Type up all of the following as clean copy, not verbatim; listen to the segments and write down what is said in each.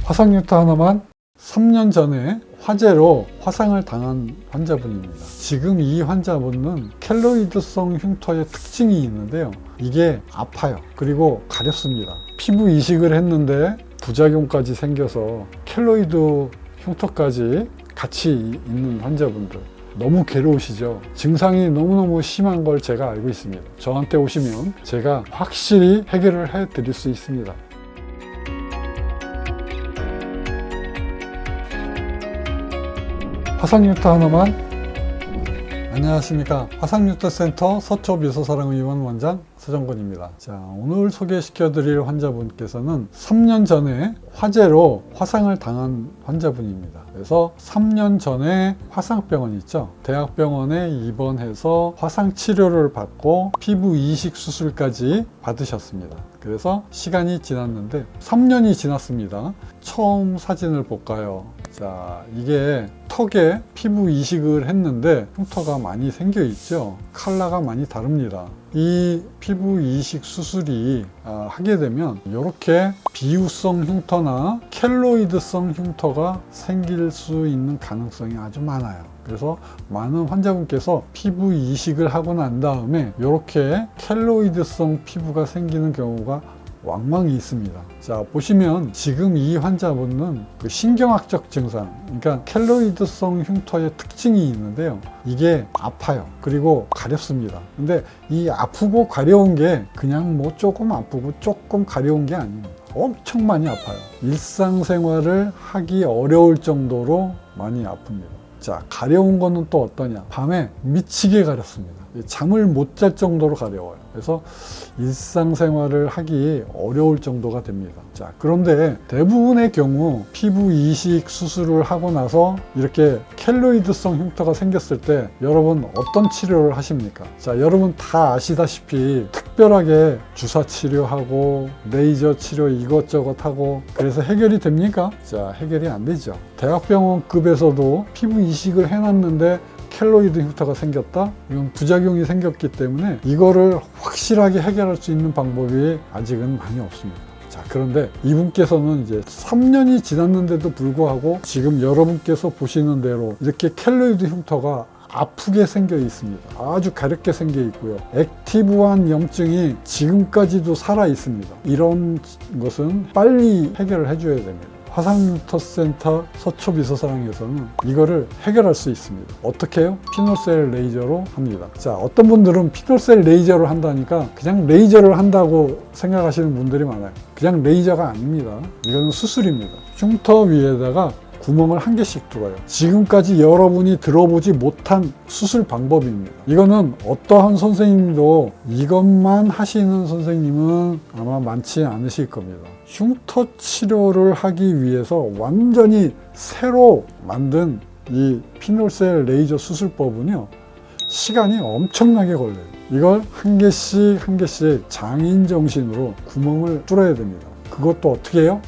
화상 유타 하나만 3년 전에 화재로 화상을 당한 환자분입니다. 지금 이 환자분은 켈로이드성 흉터의 특징이 있는데요. 이게 아파요. 그리고 가렵습니다. 피부 이식을 했는데 부작용까지 생겨서 켈로이드 흉터까지 같이 있는 환자분들 너무 괴로우시죠? 증상이 너무너무 심한 걸 제가 알고 있습니다. 저한테 오시면 제가 확실히 해결을 해 드릴 수 있습니다. 화상유타 하나만. 안녕하십니까. 화상유타센터 서초미소사랑의원 원장 서정권입니다. 자, 오늘 소개시켜 드릴 환자분께서는 3년 전에 화재로 화상을 당한 환자분입니다. 그래서 3년 전에 화상병원 있죠. 대학병원에 입원해서 화상 치료를 받고 피부 이식 수술까지 받으셨습니다. 그래서 시간이 지났는데 3년이 지났습니다. 처음 사진을 볼까요? 자, 이게 턱에 피부 이식을 했는데 흉터가 많이 생겨 있죠. 컬러가 많이 다릅니다. 이 피부 이식 수술이 하게 되면 이렇게 비유성 흉터나 켈로이드성 흉터가 생길 수 있는 가능성이 아주 많아요. 그래서 많은 환자분께서 피부 이식을 하고 난 다음에 이렇게 켈로이드성 피부가 생기는 경우가 왕왕이 있습니다. 자, 보시면 지금 이 환자분은 그 신경학적 증상, 그러니까 켈로이드성 흉터의 특징이 있는데요. 이게 아파요. 그리고 가렵습니다. 근데 이 아프고 가려운 게 그냥 뭐 조금 아프고 조금 가려운 게 아닙니다. 엄청 많이 아파요. 일상생활을 하기 어려울 정도로 많이 아픕니다. 자, 가려운 거는 또 어떠냐? 밤에 미치게 가렵습니다. 잠을 못 잘 정도로 가려워요. 그래서 일상생활을 하기 어려울 정도가 됩니다. 자, 그런데 대부분의 경우 피부 이식 수술을 하고 나서 이렇게 켈로이드성 흉터가 생겼을 때 여러분 어떤 치료를 하십니까? 자, 여러분 다 아시다시피 특별하게 주사 치료하고 레이저 치료 이것저것 하고 그래서 해결이 됩니까? 자, 해결이 안 되죠. 대학병원급에서도 피부 이식을 해놨는데 켈로이드 흉터가 생겼다? 이건 부작용이 생겼기 때문에 이거를 확실하게 해결할 수 있는 방법이 아직은 많이 없습니다. 자, 그런데 이분께서는 이제 3년이 지났는데도 불구하고 지금 여러분께서 보시는 대로 이렇게 켈로이드 흉터가 아프게 생겨 있습니다. 아주 가렵게 생겨 있고요. 액티브한 염증이 지금까지도 살아 있습니다. 이런 것은 빨리 해결을 해줘야 됩니다. 화상유타센터 서초미소사랑에서는 이거를 해결할 수 있습니다. 어떻게 해요? 피놀셀 레이저로 합니다. 자, 어떤 분들은 피놀셀 레이저를 한다니까 그냥 레이저를 한다고 생각하시는 분들이 많아요. 그냥 레이저가 아닙니다. 이거는 수술입니다. 흉터 위에다가 구멍을 한 개씩 뚫어요. 지금까지 여러분이 들어보지 못한 수술 방법입니다. 이거는 어떠한 선생님도 이것만 하시는 선생님은 아마 많지 않으실 겁니다. 흉터 치료를 하기 위해서 완전히 새로 만든 이 피놀셀 레이저 수술법은요, 시간이 엄청나게 걸려요. 이걸 한 개씩 한 개씩 장인 정신으로 구멍을 뚫어야 됩니다. 그것도 어떻게 해요?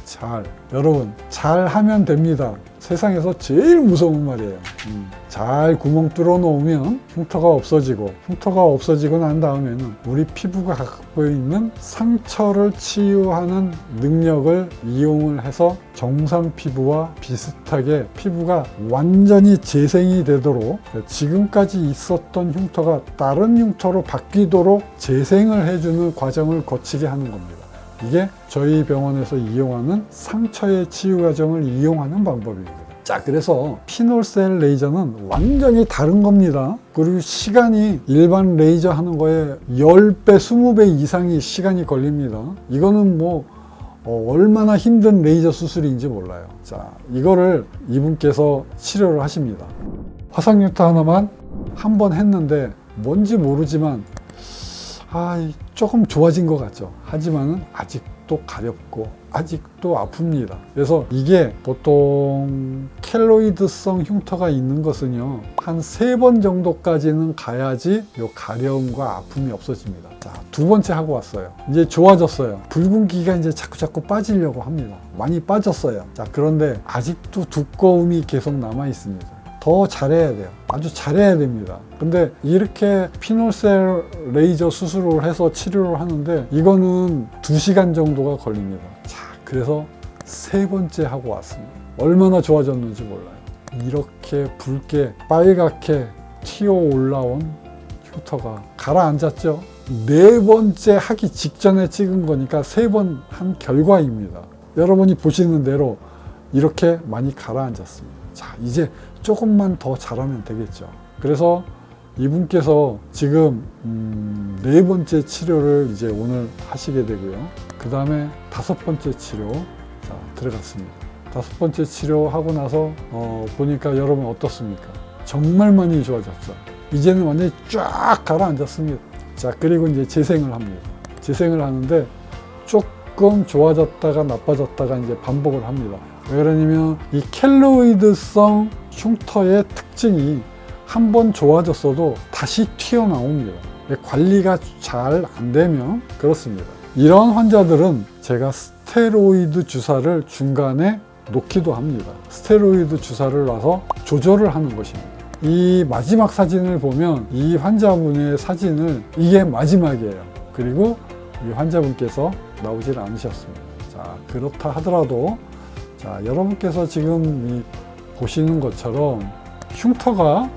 여러분 잘 하면 됩니다. 세상에서 제일 무서운 말이에요. 잘 구멍 뚫어 놓으면 흉터가 없어지고 난 다음에는 우리 피부가 갖고 있는 상처를 치유하는 능력을 이용을 해서 정상 피부와 비슷하게 피부가 완전히 재생이 되도록, 지금까지 있었던 흉터가 다른 흉터로 바뀌도록 재생을 해주는 과정을 거치게 하는 겁니다. 이게 저희 병원에서 이용하는 상처의 치유 과정을 이용하는 방법입니다. 자, 그래서 피놀셀 레이저는 완전히 다른 겁니다. 그리고 시간이 일반 레이저 하는 거에 10배, 20배 이상이 시간이 걸립니다. 이거는 뭐 얼마나 힘든 레이저 수술인지 몰라요. 자, 이거를 이분께서 치료를 하십니다. 화상유타 하나만 한 번 했는데 뭔지 모르지만 조금 좋아진 것 같죠. 하지만은 아직도 가렵고 아직도 아픕니다. 그래서 이게 보통 켈로이드성 흉터가 있는 것은요, 한 3번 정도까지는 가야지 요 가려움과 아픔이 없어집니다. 자, 2번째 하고 왔어요. 이제 좋아졌어요. 붉은기가 이제 자꾸 빠지려고 합니다. 많이 빠졌어요. 자, 그런데 아직도 두꺼움이 계속 남아 있습니다. 더 잘해야 돼요. 아주 잘해야 됩니다. 근데 이렇게 피놀셀 레이저 수술을 해서 치료를 하는데 이거는 2시간 정도가 걸립니다. 자, 그래서 세 번째 하고 왔습니다. 얼마나 좋아졌는지 몰라요. 이렇게 붉게 빨갛게 튀어 올라온 흉터가 가라앉았죠. 네 번째 하기 직전에 찍은 거니까 세 번 한 결과입니다. 여러분이 보시는 대로 이렇게 많이 가라앉았습니다. 자, 이제 조금만 더 잘하면 되겠죠. 그래서 이분께서 지금 네 번째 치료를 이제 오늘 하시게 되고요. 그 다음에 다섯 번째 치료 자, 들어갔습니다. 다섯 번째 치료하고 나서 보니까 여러분 어떻습니까? 정말 많이 좋아졌죠. 이제는 완전히 쫙 가라앉았습니다. 자, 그리고 이제 재생을 합니다. 재생을 하는데 조금 좋아졌다가 나빠졌다가 이제 반복을 합니다. 왜 그러냐면 이 켈로이드성 흉터의 특징이 한번 좋아졌어도 다시 튀어나옵니다. 관리가 잘 안 되면 그렇습니다. 이런 환자들은 제가 스테로이드 주사를 중간에 놓기도 합니다. 스테로이드 주사를 놔서 조절을 하는 것입니다. 이 마지막 사진을 보면 이 환자분의 사진을 이게 마지막이에요. 그리고 이 환자분께서 나오질 않으셨습니다. 자, 그렇다 하더라도 자, 여러분께서 지금 보시는 것처럼 흉터가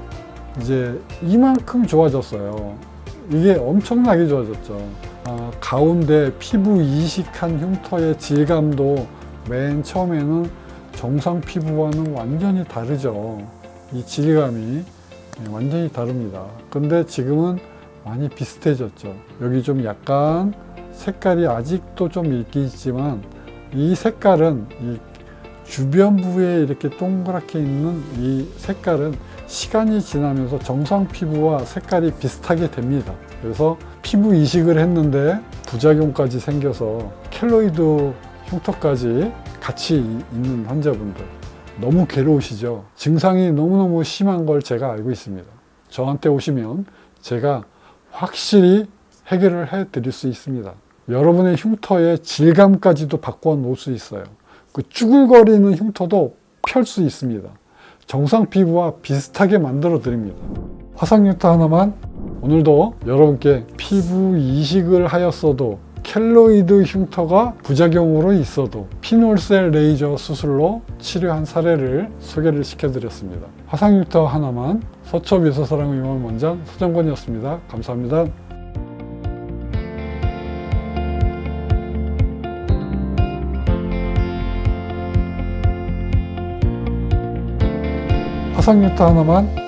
이제 이만큼 좋아졌어요. 이게 엄청나게 좋아졌죠. 가운데 피부 이식한 흉터의 질감도 맨 처음에는 정상 피부와는 완전히 다르죠. 이 질감이 완전히 다릅니다. 근데 지금은 많이 비슷해졌죠. 여기 좀 약간 색깔이 아직도 좀 있긴 있지만 이 색깔은 이 주변부에 이렇게 동그랗게 있는 이 색깔은 시간이 지나면서 정상 피부와 색깔이 비슷하게 됩니다. 그래서 피부 이식을 했는데 부작용까지 생겨서 켈로이드 흉터까지 같이 있는 환자분들 너무 괴로우시죠? 증상이 너무너무 심한 걸 제가 알고 있습니다. 저한테 오시면 제가 확실히 해결을 해 드릴 수 있습니다. 여러분의 흉터의 질감까지도 바꿔 놓을 수 있어요. 그 쭈글거리는 흉터도 펼 수 있습니다. 정상 피부와 비슷하게 만들어 드립니다. 화상 흉터 하나만 오늘도 여러분께 피부 이식을 하였어도 켈로이드 흉터가 부작용으로 있어도 피놀셀 레이저 수술로 치료한 사례를 소개를 시켜드렸습니다. 화상 흉터 하나만 서초미소사랑의원 원장 서정권이었습니다. 감사합니다. 화상 흉터 하나만